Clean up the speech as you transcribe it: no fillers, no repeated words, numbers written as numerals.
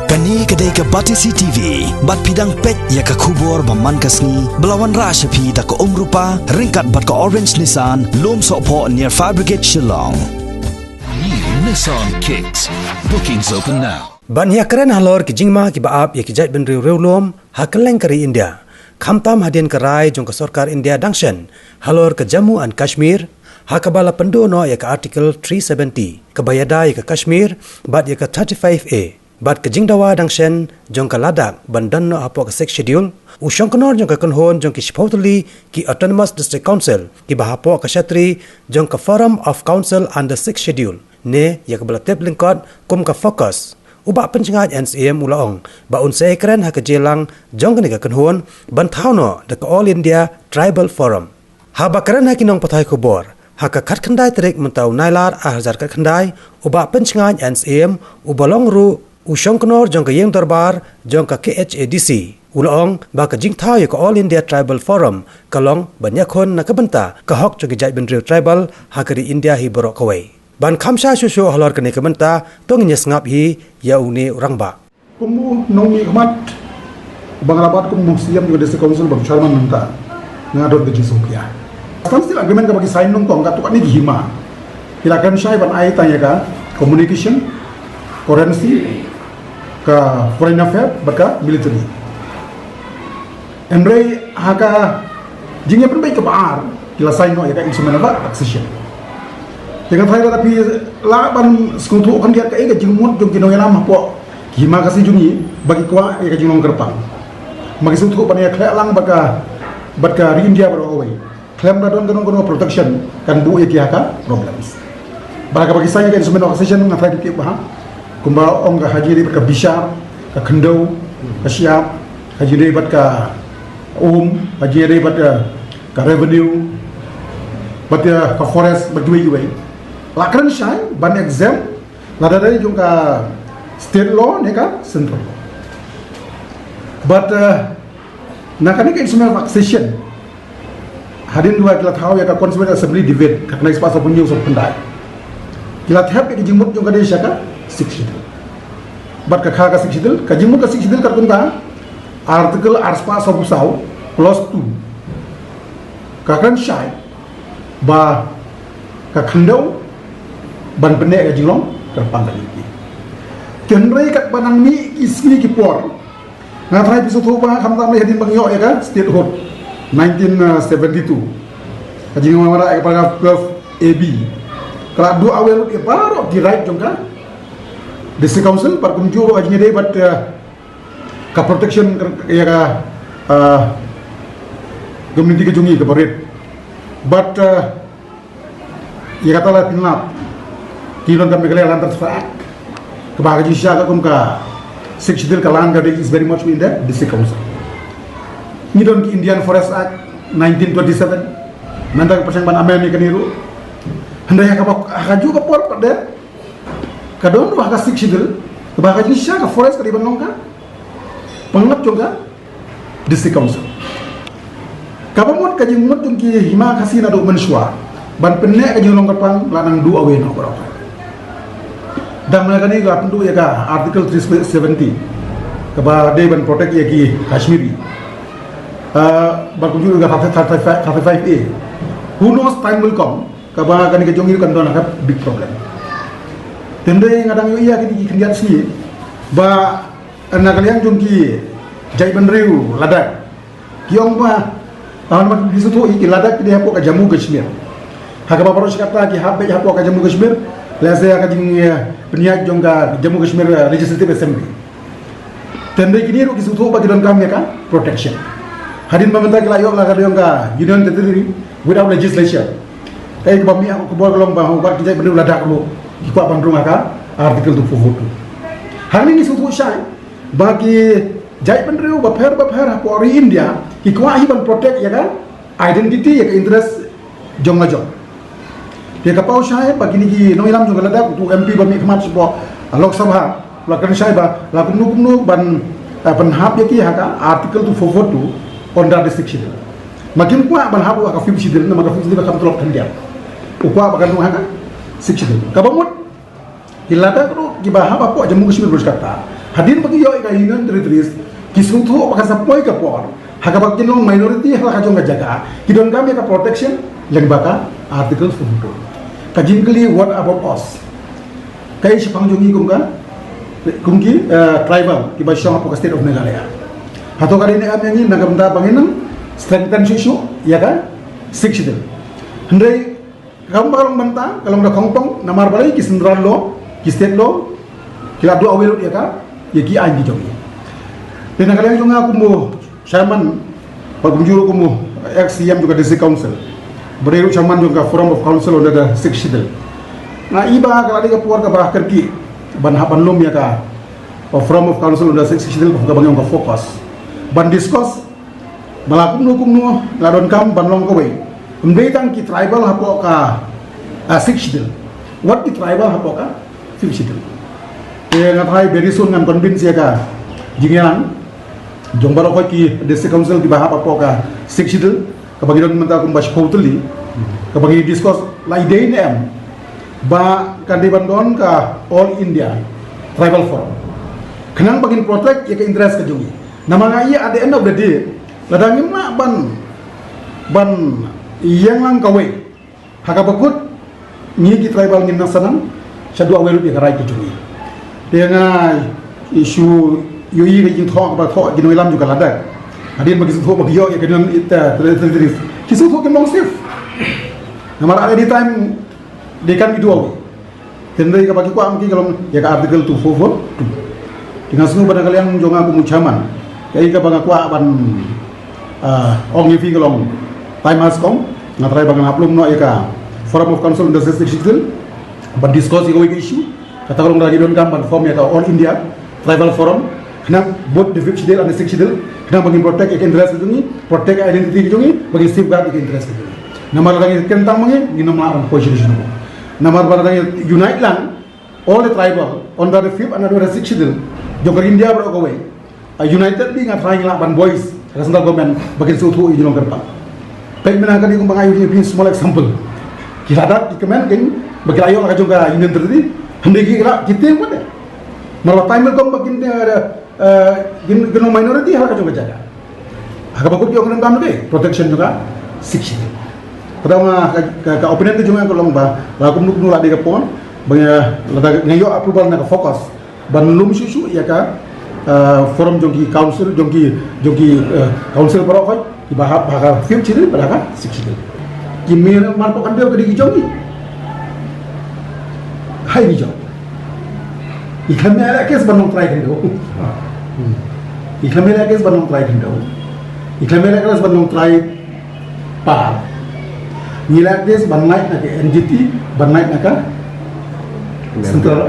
Kani kedai ke Batisi TV, bat pidang pet ya ke kubur baman kasni, belawan rashapi da ke rupa, ringkat bat ke Orange Nissan, lom sokpo near Fire Brigade Shillong. New Nissan Kicks. Bookings open now. Ban ya keren halor ki jingma ki baap ya ki jait ben riu lom hakeleng kari India. Khamtam hadian kerai jong ke Sarkar India dangshan halor ke Jammu and Kashmir hakabala pendu no ya ke artikel 370 ke bayada ya ke Kashmir bat ya ke 35A bat ke jingdawa dangshan jong ke Ladakh bandan no apo ke six schedule usong kenor jong ke Kunhon jong ki supposedly ki Autonomous District Council ki bahapo ke Shatri jong ke Forum of Council under six schedule ne ya ke belatep lingkot kum ke fokus ubak pencengat NCM ulaong ba unsai keren ha kejelang jong ke nega Kunhon ban thauno de ke All India Tribal Forum ha ba keren ha kinong pathai khobor ha ka khat khandai trek mentau nailar ahzar kat khandai ubak pencengat NCM ubalong ru usong kenor jong ke yeng darbar jong ke KHADC ulaong ba ka jing thau ya ke All India Tribal Forum kalong banyak kon na kabenta ka hok jong ke jai ben tribal ha kari India hi borok kawai ban khamsha shushu halor kene kementa tong nyes ngap hi ya uni orang ba kumu nongi khmat banglabat kumu siam juga district council bang charman menta ngadot de jisopia kan still agreement ka bagi sign nong tong ka tukani di hima kilakan syai ban ai tanya ka communication currency ka foreign affair baka military emre haka jingnya pen baik ke baar kila sign no ya ka instrument ba accession dengan saya tapi laban sekutu kan dia kayak jengmut jong kino yang lama po hima kasih jungi bagi kuat ya jengong kerpang magi sekutu pan ya klelang baka ri India berowai klaim radon kono protection kan bu ya ka problems bagi saya kan semen oxygen ngatai di bah kumba ong ka haji ka bishar ka khendau ka siap haji bat ka haji bat ka revenue bat ka forest bagi lakran syai ban exam lada dari juga state law ni ka central law but nakani ka instrument of accession hadin dua kila tahu ya ka constituent assembly debate ka kena espace of news of pendai kila thap ke jingmut juga dia syaka 60 but ka kha ka 60 ka jingmut ka 60 ka kunta article arspa of usau plus 2 ka kan syai ba ka khandau ban pendek ke jilong terpang kali ini kenrai kat banang mi isni ki por ngatrai pisu tu ba kham tam le hadin bang yo ya kan statehood 1972 kaji ngawara ya paragraph 12 AB kala du awel e baro di right jongka district council par kunjuro ajinya dei bat ka protection ya ka community ke jungi ke parit but ya kata la tinap kilon kami kalian lantas faak kebahagiaan syaka kum ka seksidil kalan ka is very much in that district council ni don ki Indian Forest Act 1927 nandang pasang ban amen ni kaniru handaya ka juga por pada kadon wa ka seksidil kebahagiaan syaka forest ka di bangong ka pangat juga district council kabamot ka jingmut jung ki hima kasina do mensua ban penne ka jingong kapang lanang du awe no berapa dan mereka ni gak tentu ya ka artikel 370 keba they ban protect ya ki Kashmiri baku juga 35A who knows time will come keba kan ke jongi kan dona ka big problem tende ngadang yo iya ki kendian sini ba ana kalian jongki jai ban riu Ladakh kiong ba tahun mak di situ iki Ladakh dia hapo ka Jammu Kashmir hakaba baru kata ki hapo ka Jammu Kashmir lese ya kajing peniak jongga Jammu Kashmir Legislative Assembly tende kini ru kisutu bagi don kami kan protection hadin pemerintah kelayo la kadang ka union territory without legislation kai bami aku bor long ba bar kijai bener Ladakh lu ikwa bandung aka artikel 242 hani kisutu syai bagi jai bener ba pher por India ikwa hiban protect ya kan identity ya interest jongga jong dia kapau syai bagi ni no ilam juga Ladakh tu MP bami khmat sepo Lok Sabha lakan syai ba la kumnu ban penhap ya ki haka artikel 242 under district schedule makin kuat ban habu ka 50 schedule nama ka 50 ka tolok kandia ukwa bakan haka 6 schedule kabamut hilada ko gibahab apa Jammu Kashmir berkata hadin bagi yo ka union territories kisung thu ka sapoi ka por hakabak jinong minority hala ka jong jaga kidon kami ka protection yang baka article 42 ka jingkli what about us kai sipang jongi kumki tribal ki ba shong apa state of Meghalaya hato kali ni amyangi nagamda banginang strengthen susu ya kan six din hendai kamu kalau bantang kalau dah kongpong namar balai ki sendral lo ki state lo kila dua awal ya kan ya ki anji jongi dan kalian juga aku mau chairman pagumjuru aku mau ex-CM juga district council beriru chairman juga forum of council udah ada six din nah iba kalau ada kepuar ke bah kerki ban hapan lum ya ka forum of council udah six din ke bang yang fokus ban discuss malakum nukum ngadon kam ban long kowe Mbetang ki tribal hapoka sixdil. What ki tribal hapoka fifdil. Yang ngatai very soon ngan convince ya ka. Jingan jongbaro ko ki district council ki bahap hapoka sixdil. Kabagi don menta kum bash hoteli. Kabagi discuss la ide ni am. Ba kandiban don ka all India tribal forum. Kenang bagin protect ya ka interest ka jungi. Nama ngai at the end of the day ladang ma ban yang lang kawe hakabakut ni ki tribal ngin nasanang sadu awelu bi karai kujungi dengan isu yui ke jing thok ba thok ginu lam juga lada adin bagi thok bagi yo ya kenan ita terus kisu thok ke long safe namar ada di time dekan itu awi tendai ka bagi ku am ki kalau ya ka article 244 dengan semua pada kalian jonga aku mucaman kai ka banga ku ban ong yifi kalau time has come ngatrai bagan haplum no eka forum of council under sixteen but discuss issue kata kalau lagi don kam ban form ya all India tribal forum kena both the fixed and the sixth kena bagi protect ek interest itu ni protect identity itu ni bagi safeguard ek interest itu namar lagi kentang mangi ni nama position namar lagi unite lang all the tribal under the fifth and under the sixth jogor India bro ko way united di ngatrai lah ban boys central government bagi suatu ijulong kerpa baik menangkan ikut mengayu ini small example kita ada di kemen kan bagi ayo lah juga union terjadi hendak kita yang mana malah time kom bagian gino minority hal juga jaga agak bagus juga kena kamu deh protection juga six pertama ke opinion itu juga kalau bah lagu nula di kepon banyak ngayo approval nak fokus ban lum susu ya ka forum jongki council jongki council perokok dibahap bahkan film ciri pada kan sikit kimi mampu kan dia ke dijongi hai dijong ikan merah kes banong try kan do ikan merah kes banong try kan do ikan merah kes banong try par nilai kes banong naik nak NGT banong naik nak central